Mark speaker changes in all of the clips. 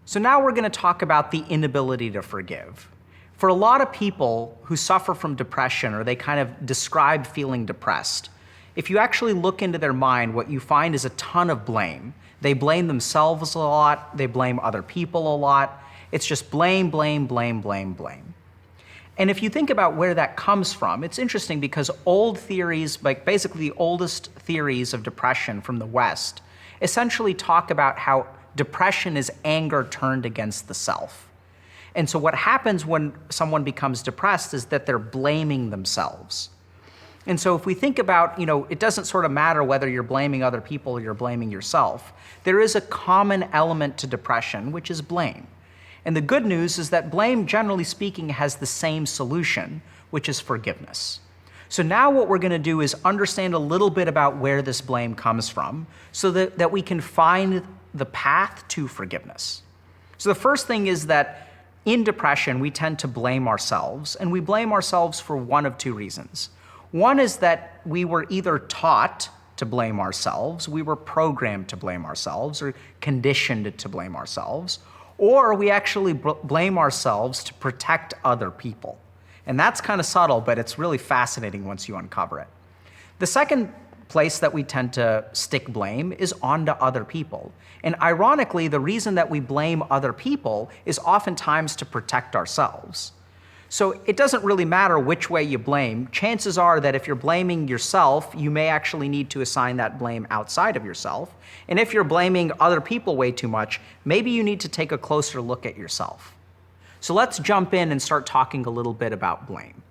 Speaker 1: So now we're going to talk about the inability to forgive. For a lot of people who suffer from depression, or they kind of describe feeling depressed, if you actually look into their mind, what you find is a ton of blame. They blame themselves a lot, they blame other people a lot. It's just blame, blame, blame, blame, blame. And if you think about where that comes from, it's interesting because old theories, like basically the oldest theories of depression from the West, essentially talk about how depression is anger turned against the self. And so what happens when someone becomes depressed is that they're blaming themselves. And so if we think about, it doesn't sort of matter whether you're blaming other people or you're blaming yourself. There is a common element to depression, which is blame. And the good news is that blame, generally speaking, has the same solution, which is forgiveness. So now what we're going to do is understand a little bit about where this blame comes from so that we can find the path to forgiveness. So the first thing is that in depression, we tend to blame ourselves, and we blame ourselves for one of two reasons. One is that we were either taught to blame ourselves, we were programmed to blame ourselves, or conditioned to blame ourselves, or we actually blame ourselves to protect other people. And that's kind of subtle, but it's really fascinating once you uncover it. The second place that we tend to stick blame is onto other people. And ironically, the reason that we blame other people is oftentimes to protect ourselves. So it doesn't really matter which way you blame. Chances are that if you're blaming yourself, you may actually need to assign that blame outside of yourself. And if you're blaming other people way too much, maybe you need to take a closer look at yourself. So let's jump in and start talking a little bit about blame.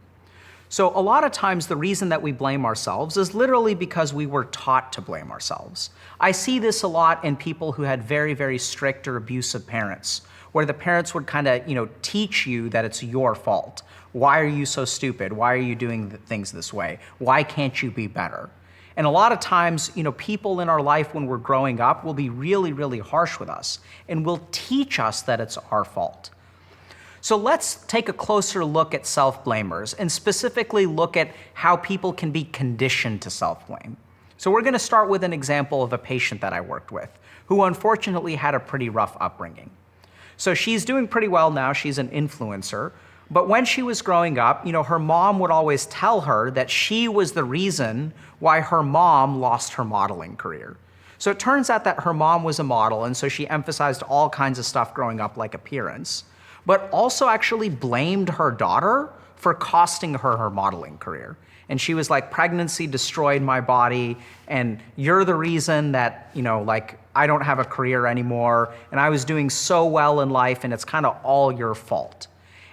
Speaker 1: So a lot of times the reason that we blame ourselves is literally because we were taught to blame ourselves. I see this a lot in people who had very, very strict or abusive parents, where the parents would kind of, teach you that it's your fault. Why are you so stupid? Why are you doing things this way? Why can't you be better? And a lot of times, people in our life when we're growing up will be really, really harsh with us and will teach us that it's our fault. So let's take a closer look at self-blamers and specifically look at how people can be conditioned to self-blame. So we're going to start with an example of a patient that I worked with who unfortunately had a pretty rough upbringing. So she's doing pretty well now, she's an influencer, but when she was growing up, her mom would always tell her that she was the reason why her mom lost her modeling career. So it turns out that her mom was a model, and so she emphasized all kinds of stuff growing up like appearance, but also actually blamed her daughter for costing her her modeling career. And she was like, pregnancy destroyed my body, and you're the reason that, I don't have a career anymore, and I was doing so well in life, and it's kind of all your fault.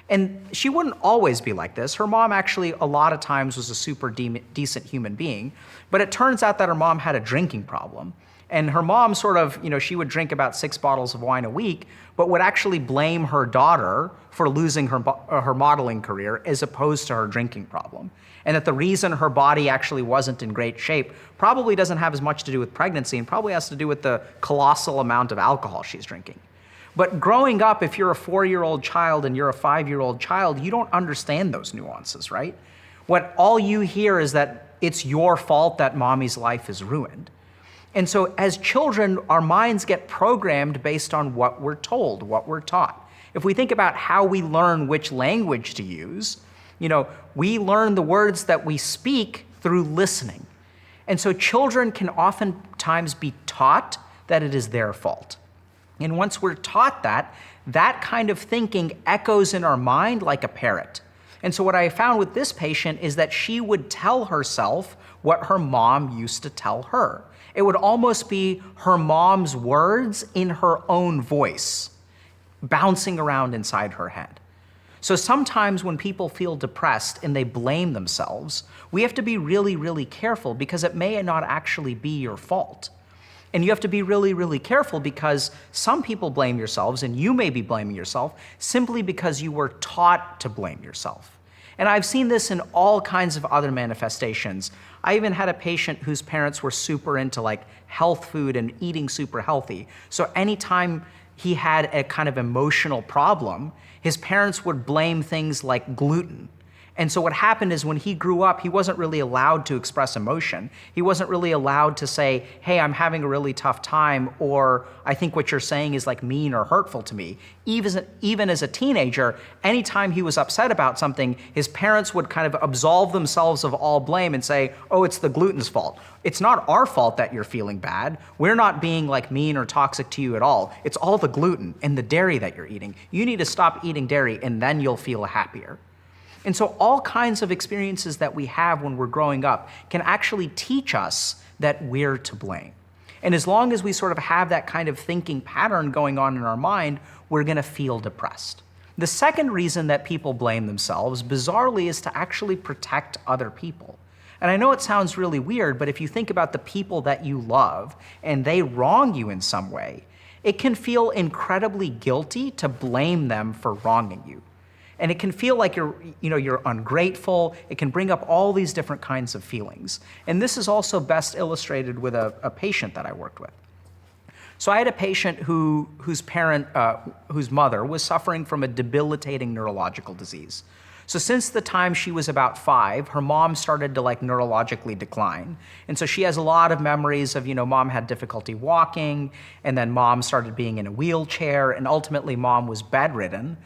Speaker 1: And she wouldn't always be like this. Her mom actually, a lot of times, was a super decent human being, but it turns out that her mom had a drinking problem. And her mom sort of, she would drink about 6 bottles of wine a week, but would actually blame her daughter for losing her modeling career as opposed to her drinking problem. And that the reason her body actually wasn't in great shape probably doesn't have as much to do with pregnancy and probably has to do with the colossal amount of alcohol she's drinking. But growing up, if you're a 4-year-old child and you're a 5-year-old child, you don't understand those nuances, right? All you hear is that it's your fault that mommy's life is ruined. And so as children, our minds get programmed based on what we're told, what we're taught. If we think about how we learn which language to use, we learn the words that we speak through listening. And so children can oftentimes be taught that it is their fault. And once we're taught that, that kind of thinking echoes in our mind like a parrot. And so what I found with this patient is that she would tell herself what her mom used to tell her. It would almost be her mom's words in her own voice, bouncing around inside her head. So sometimes when people feel depressed and they blame themselves, we have to be really, really careful because it may not actually be your fault. And you have to be really, really careful because some people blame yourselves, and you may be blaming yourself simply because you were taught to blame yourself. And I've seen this in all kinds of other manifestations. I even had a patient whose parents were super into health food and eating super healthy. So anytime he had a kind of emotional problem, his parents would blame things like gluten. And so what happened is when he grew up, he wasn't really allowed to express emotion. He wasn't really allowed to say, hey, I'm having a really tough time, or I think what you're saying is like mean or hurtful to me. Even as a teenager, anytime he was upset about something, his parents would kind of absolve themselves of all blame and say, oh, it's the gluten's fault. It's not our fault that you're feeling bad. We're not being like mean or toxic to you at all. It's all the gluten and the dairy that you're eating. You need to stop eating dairy and then you'll feel happier. And so all kinds of experiences that we have when we're growing up can actually teach us that we're to blame. And as long as we sort of have that kind of thinking pattern going on in our mind, we're going to feel depressed. The second reason that people blame themselves, bizarrely, is to actually protect other people. And I know it sounds really weird, but if you think about the people that you love and they wrong you in some way, it can feel incredibly guilty to blame them for wronging you. And it can feel like you're ungrateful. It can bring up all these different kinds of feelings. And this is also best illustrated with a patient that I worked with. So I had a patient whose mother was suffering from a debilitating neurological disease. So since the time she was about 5, her mom started to neurologically decline. And so she has a lot of memories of, mom had difficulty walking, and then mom started being in a wheelchair, and ultimately mom was bedridden,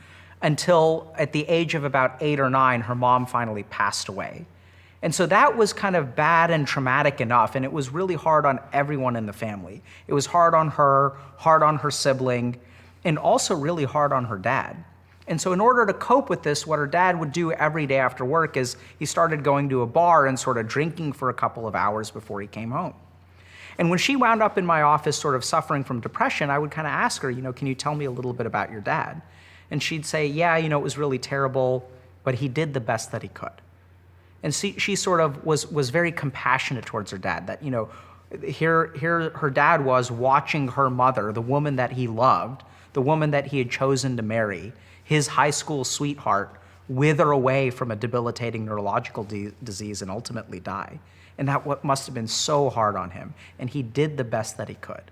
Speaker 1: until at the age of about 8 or 9, her mom finally passed away. And so that was kind of bad and traumatic enough, and it was really hard on everyone in the family. It was hard on her sibling, and also really hard on her dad. And so in order to cope with this, what her dad would do every day after work is he started going to a bar and sort of drinking for a couple of hours before he came home. And when she wound up in my office sort of suffering from depression, I would kind of ask her, can you tell me a little bit about your dad? And she'd say, yeah, it was really terrible, but he did the best that he could. And she sort of was very compassionate towards her dad, that, here her dad was watching her mother, the woman that he loved, the woman that he had chosen to marry, his high school sweetheart, wither away from a debilitating neurological disease and ultimately die. And that must have been so hard on him. And he did the best that he could.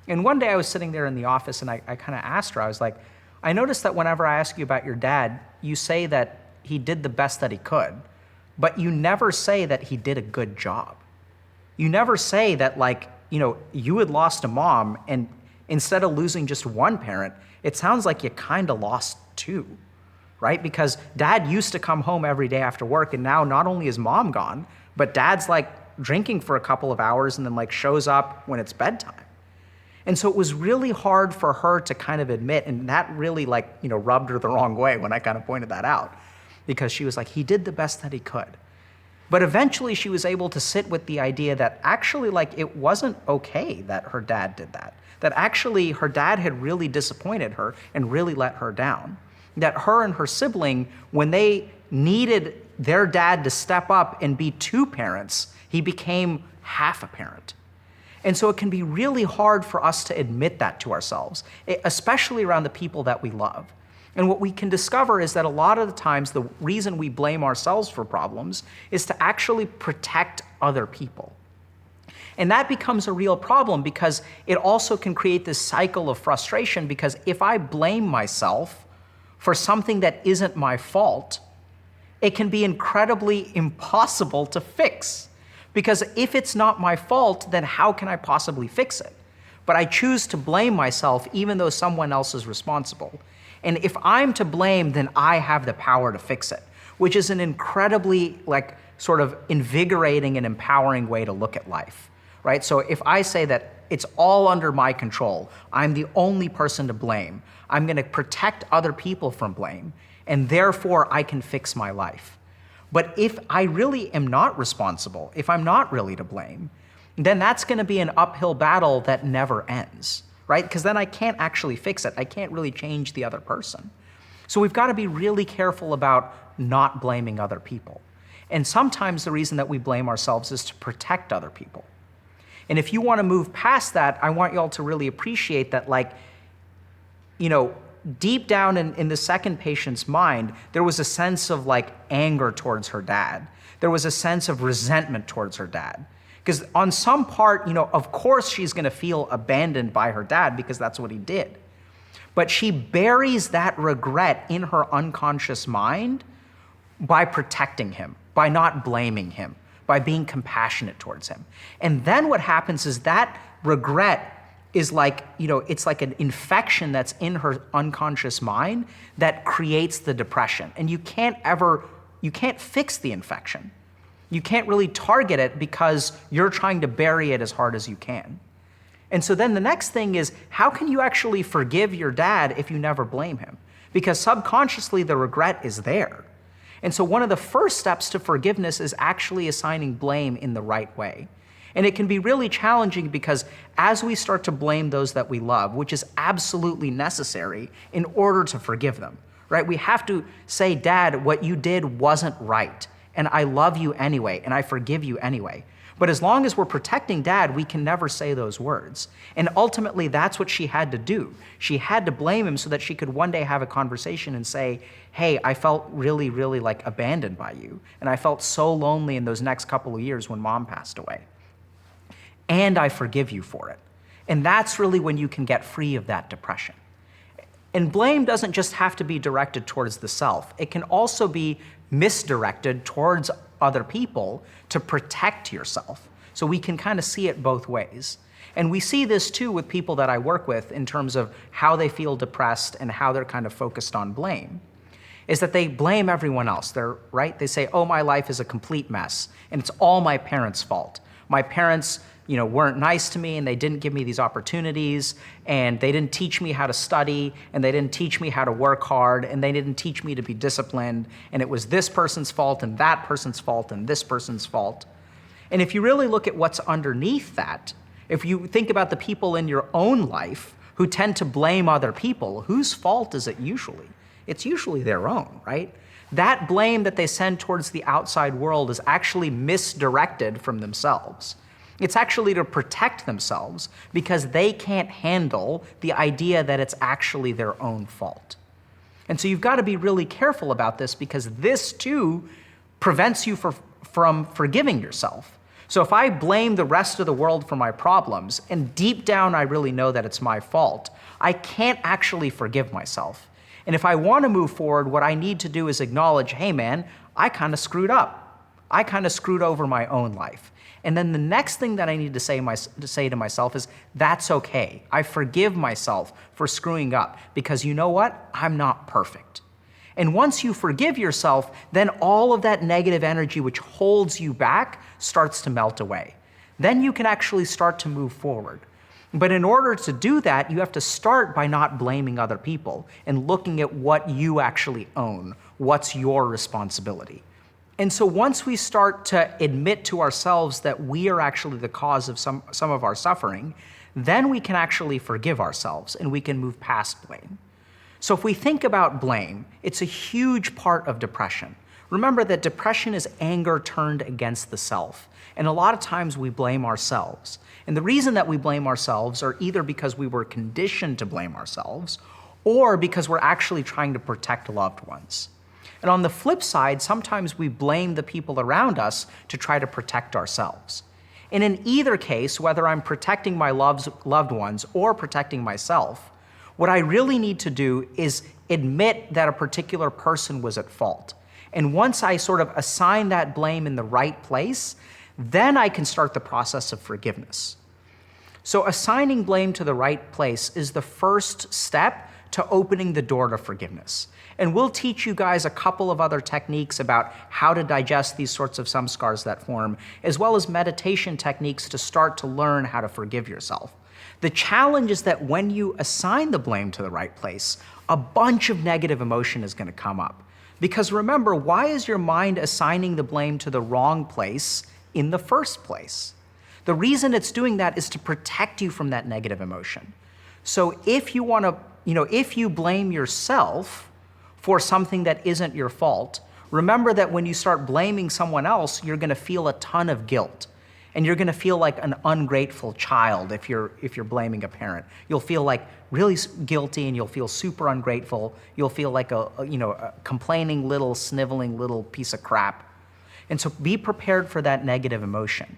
Speaker 1: And one day I was sitting there in the office and I kind of asked her, I was like, I noticed that whenever I ask you about your dad, you say that he did the best that he could, but you never say that he did a good job. You never say that you had lost a mom, and instead of losing just one parent, it sounds like you kind of lost 2, right? Because dad used to come home every day after work, and now not only is mom gone, but dad's drinking for a couple of hours and then shows up when it's bedtime. And so it was really hard for her to kind of admit, and that really rubbed her the wrong way when I kind of pointed that out, because she was like, he did the best that he could. But eventually she was able to sit with the idea that actually it wasn't okay that her dad did that actually her dad had really disappointed her and really let her down. That her and her sibling, when they needed their dad to step up and be 2 parents, he became half a parent. And so it can be really hard for us to admit that to ourselves, especially around the people that we love. And what we can discover is that a lot of the times the reason we blame ourselves for problems is to actually protect other people. And that becomes a real problem because it also can create this cycle of frustration, because if I blame myself for something that isn't my fault, it can be incredibly impossible to fix. Because if it's not my fault, then how can I possibly fix it? But I choose to blame myself even though someone else is responsible. And if I'm to blame, then I have the power to fix it, which is an incredibly sort of invigorating and empowering way to look at life, right? So if I say that it's all under my control, I'm the only person to blame, I'm gonna protect other people from blame, and therefore I can fix my life. But if I really am not responsible, if I'm not really to blame, then that's gonna be an uphill battle that never ends, right? Because then I can't actually fix it. I can't really change the other person. So we've gotta be really careful about not blaming other people. And sometimes the reason that we blame ourselves is to protect other people. And if you wanna move past that, I want y'all to really appreciate that, deep down in the second patient's mind, there was a sense of anger towards her dad. There was a sense of resentment towards her dad. Because on some part, of course she's gonna feel abandoned by her dad because that's what he did. But she buries that regret in her unconscious mind by protecting him, by not blaming him, by being compassionate towards him. And then what happens is that regret is like, it's like an infection that's in her unconscious mind that creates the depression. And you can't fix the infection. You can't really target it because you're trying to bury it as hard as you can. And so then the next thing is, how can you actually forgive your dad if you never blame him? Because subconsciously the regret is there. And so one of the first steps to forgiveness is actually assigning blame in the right way. And it can be really challenging because as we start to blame those that we love, which is absolutely necessary in order to forgive them, right? We have to say, Dad, what you did wasn't right, and I love you anyway, and I forgive you anyway. But as long as we're protecting Dad, we can never say those words. And ultimately, that's what she had to do. She had to blame him so that she could one day have a conversation and say, hey, I felt really, really like abandoned by you. And I felt so lonely in those next couple of years when Mom passed away. And I forgive you for it. And that's really when you can get free of that depression. And blame doesn't just have to be directed towards the self. It can also be misdirected towards other people to protect yourself. So we can kind of see it both ways. And we see this too with people that I work with in terms of how they feel depressed and how they're kind of focused on blame, is that they blame everyone else. They say, oh, my life is a complete mess, and it's all my parents' fault. My parents weren't nice to me, and they didn't give me these opportunities, and they didn't teach me how to study, and they didn't teach me how to work hard, and they didn't teach me to be disciplined, and it was this person's fault, and that person's fault, and this person's fault. And if you really look at what's underneath that, if you think about the people in your own life who tend to blame other people, whose fault is it usually? It's usually their own, right? That blame that they send towards the outside world is actually misdirected from themselves. It's actually to protect themselves because they can't handle the idea that it's actually their own fault. And so you've got to be really careful about this because this too prevents you from forgiving yourself. So if I blame the rest of the world for my problems and deep down I really know that it's my fault, I can't actually forgive myself. And if I want to move forward, what I need to do is acknowledge, hey man, I kind of screwed up. I kind of screwed over my own life. And then the next thing that I need to say to myself is, that's okay. I forgive myself for screwing up because you know what? I'm not perfect. And once you forgive yourself, then all of that negative energy which holds you back starts to melt away. Then you can actually start to move forward. But in order to do that, you have to start by not blaming other people and looking at what you actually own, what's your responsibility. And so once we start to admit to ourselves that we are actually the cause of some of our suffering, then we can actually forgive ourselves and we can move past blame. So if we think about blame, it's a huge part of depression. Remember that depression is anger turned against the self. And a lot of times we blame ourselves. And the reason that we blame ourselves are either because we were conditioned to blame ourselves or because we're actually trying to protect loved ones. And on the flip side, sometimes we blame the people around us to try to protect ourselves. And in either case, whether I'm protecting my loved ones or protecting myself, what I really need to do is admit that a particular person was at fault. And once I sort of assign that blame in the right place, then I can start the process of forgiveness. So assigning blame to the right place is the first step to opening the door to forgiveness. And we'll teach you guys a couple of other techniques about how to digest these sorts of samskars that form, as well as meditation techniques to start to learn how to forgive yourself. The challenge is that when you assign the blame to the right place, a bunch of negative emotion is going to come up. Because remember, why is your mind assigning the blame to the wrong place in the first place? The reason it's doing that is to protect you from that negative emotion. So if you want to, if you blame yourself for something that isn't your fault, remember that when you start blaming someone else, you're going to feel a ton of guilt. And you're going to feel like an ungrateful child if you're blaming a parent. You'll feel like really guilty, and you'll feel super ungrateful. You'll feel like a complaining little, sniveling little piece of crap. And so be prepared for that negative emotion.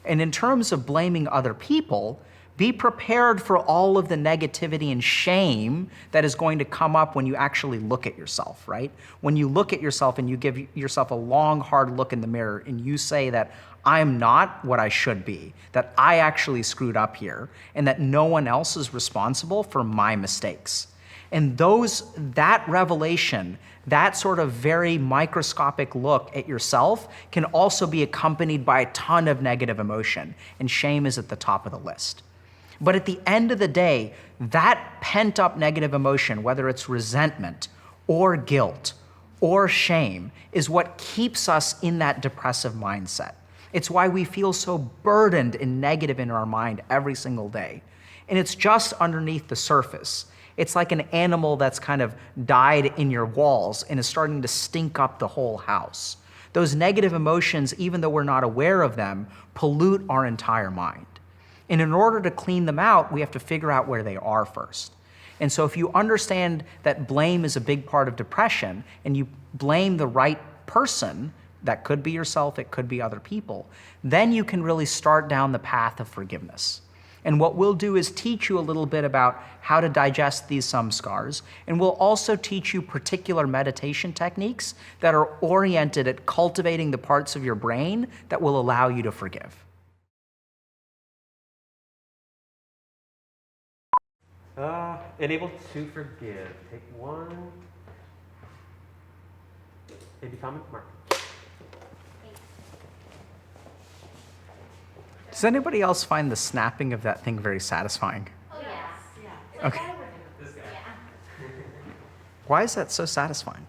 Speaker 1: And in terms of blaming other people, Be prepared for all of the negativity and shame that is going to come up when you actually look at yourself, right? When you look at yourself and you give yourself a long, hard look in the mirror and you say that I'm not what I should be, that I actually screwed up here, and that no one else is responsible for my mistakes. And that revelation, that sort of very microscopic look at yourself can also be accompanied by a ton of negative emotion, and shame is at the top of the list. But at the end of the day, that pent-up negative emotion, whether it's resentment or guilt or shame, is what keeps us in that depressive mindset. It's why we feel so burdened and negative in our mind every single day. And it's just underneath the surface. It's like an animal that's kind of died in your walls and is starting to stink up the whole house. Those negative emotions, even though we're not aware of them, pollute our entire mind. And in order to clean them out, we have to figure out where they are first. And so if you understand that blame is a big part of depression, and you blame the right person, that could be yourself, it could be other people, then you can really start down the path of forgiveness. And what we'll do is teach you a little bit about how to digest these samskars, and we'll also teach you particular meditation techniques that are oriented at cultivating the parts of your brain that will allow you to forgive.
Speaker 2: Enabled to forgive. Take one. Maybe comment, Mark.
Speaker 1: Does anybody else find the snapping of that thing very satisfying?
Speaker 3: Oh, yes. Yeah.
Speaker 1: Okay.
Speaker 3: This guy. Yeah.
Speaker 1: Why is that so satisfying?